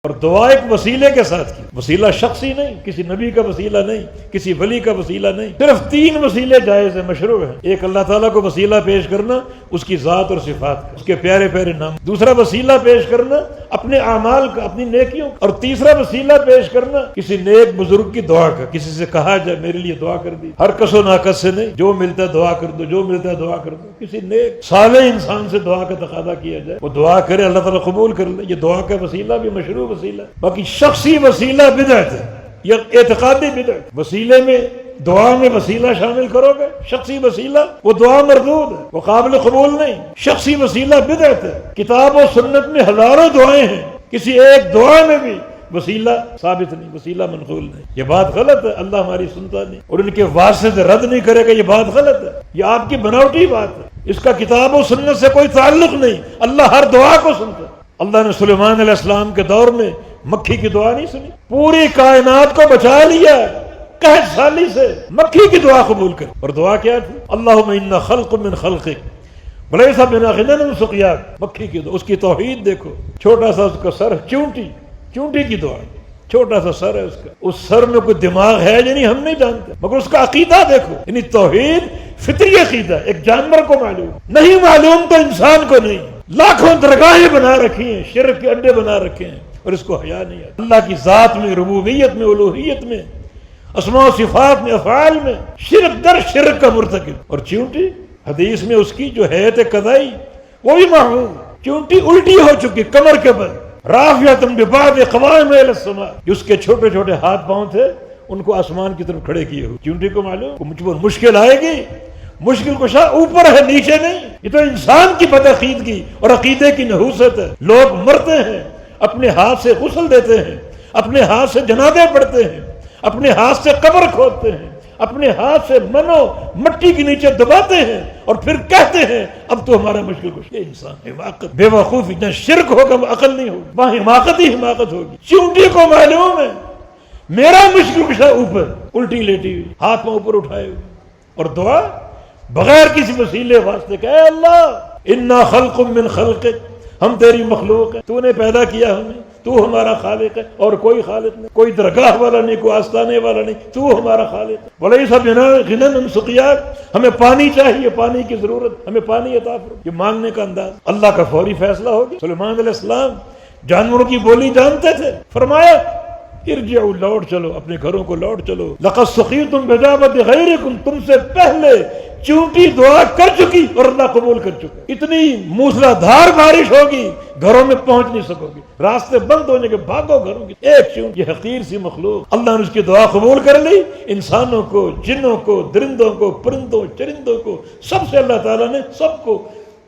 اور دعا ایک وسیلے کے ساتھ کی، وسیلہ شخصی نہیں، کسی نبی کا وسیلہ نہیں، کسی ولی کا وسیلہ نہیں، صرف 3 وسیلے جائز ہیں، مشروع ہیں۔ ایک اللہ تعالیٰ کو وسیلہ پیش کرنا اس کی ذات اور صفات کا، اس کے پیارے پیارے نام۔ دوسرا وسیلہ پیش کرنا اپنے اعمال کا، اپنی نیکیوں کا۔ اور تیسرا وسیلہ پیش کرنا کسی نیک بزرگ کی دعا کا، کسی سے کہا جائے میرے لیے دعا کر دی، ہر کس و ناکس سے نہیں، جو ملتا ہے دعا کر دو، جو ملتا ہے دعا کر دو، کسی نیک صالح انسان سے دعا کا تقاضا کیا جائے، وہ دعا کرے، اللہ تعالیٰ قبول کر لے، یہ دعا کا وسیلہ بھی مشروع وسیلہ۔ باقی شخصی وسیلہ بدعت ہے، یہ اعتقادی بدعت۔ وسیلے میں دعا میں وسیلہ شامل کرو گے، شخصی وسیلہ، وہ دعا مردود ہے، وہ قابل قبول نہیں۔ شخصی وسیلہ بدعت ہے۔ کتاب و سنت میں ہزاروں دعائیں ہیں، کسی ایک دعا میں بھی وسیلہ ثابت نہیں، وسیلہ منقول نہیں۔ یہ بات غلط ہے، اللہ ہماری سنتا نہیں، اور ان کے واسطے سے رد نہیں کرے گا، یہ بات غلط ہے، یہ آپ کی بناوٹی بات ہے، اس کا کتاب و سنت سے کوئی تعلق نہیں۔ اللہ ہر دعا کو سنتا ہے۔ اللہ نے سلیمان علیہ السلام کے دور میں مکھی کی دعا نہیں سنی، پوری کائنات کو بچا لیا قحط سالی سے، مکھی کی دعا قبول کر۔ اور دعا کیا تھی؟ اللہم انا خلق من خلقک ولیس بنا غنى عن سقیاک۔ مکھی کی دعا، اس کی توحید دیکھو، چھوٹا سا اس کا سر، چونٹی کی دعا، چھوٹا سا سر ہے اس کا، اس سر میں کوئی دماغ ہے یعنی ہم نہیں جانتے، مگر اس کا عقیدہ دیکھو، یعنی توحید فطری عقیدہ، ایک جانور کو معلوم نہیں، معلوم تو انسان کو نہیں۔ لاکھوں درگاہیں بنا رکھی ہیں، شرک کے اڈے بنا رکھے ہیں، اور اس کو حیا نہیں آتا۔ اللہ کی ذات میں، ربوبیت میں، الوہیت میں، اسماء و صفات میں، افعال میں شرک در شرک کا مرتکب۔ اور چونٹی، حدیث میں اس کی جو حیت قضائی وہ بھی محفوظ، چونٹی الٹی ہو چکی کمر کے بل، رافعۃ ببعض قوائم الی السماء، اس کے چھوٹے چھوٹے ہاتھ پاؤں تھے، ان کو آسمان کی طرف کھڑے کیے ہوئے۔ چونٹی کو معلوم مجھ پر مشکل آئے گی، مشکل کشا اوپر ہے، نیچے نہیں۔ یہ تو انسان کی بدعقیدگی اور عقیدے کی نحوست ہے۔ لوگ مرتے ہیں، اپنے ہاتھ سے غسل دیتے ہیں، اپنے ہاتھ سے جنازے پڑھتے ہیں، اپنے ہاتھ سے قبر کھودتے ہیں، اپنے ہاتھ سے منو مٹی کے نیچے دباتے ہیں، اور پھر کہتے ہیں اب تو ہمارا مشکل کچھ۔ یہ انسان حماقت، بے وقوف، اتنا شرک ہوگا عقل نہیں ہوگی، وہاں حماقت ہی حماقت ہوگی۔ چونٹی کو معلوم ہے میرا مشکل کشا اوپر، الٹی لیٹی ہوئی، ہاتھ پاؤں اوپر اٹھائے ہوئے، اور دعا بغیر کسی وسیلے واسطے کہ اے اللہ انا خلق من خلقک، ہم تیری مخلوق ہیں، تو نے پیدا کیا ہمیں، تو ہمارا خالق ہے، اور کوئی خالق نہیں، کوئی درگاہ والا نہیں، کوئی آستانے والا نہیں، تو ہمارا خالق ہے۔ ولیس بنا غنى عن سقیاک، ہمیں پانی چاہیے، پانی کی ضرورت، ہمیں پانی عطا فرما۔ یہ مانگنے کا انداز، اللہ کا فوری فیصلہ ہو گیا۔ سلیمان علیہ السلام جانوروں کی بولی جانتے تھے، فرمایا ارجعوا، لوٹ چلو، اپنے گھروں کو لوٹ چلو، لقد سقیتم بدعوۃ غیرکم، تم سے پہلے چونٹی دعا کر چکی اور اللہ قبول کر چکا۔ اتنی موسلا دھار بارش ہوگی، گھروں میں پہنچ نہیں سکو گی، راستے بند ہونے کے بھاگو گھروں کی۔ ایک چونٹی، یہ حقیر سی مخلوق، اللہ نے اس کی دعا قبول کر لی۔ انسانوں کو، جنوں کو، درندوں کو، پرندوں چرندوں کو، سب سے اللہ تعالیٰ نے سب کو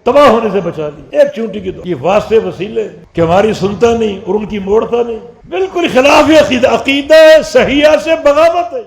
تباہ ہونے سے بچا لی، ایک چونٹی کی دعا۔ یہ واسطے وسیلے کہ ہماری سنتا نہیں اور ان کی موڑتا نہیں، بالکل خلاف عقیدہ، عقیدہ صحیحہ سے بغاوت ہے۔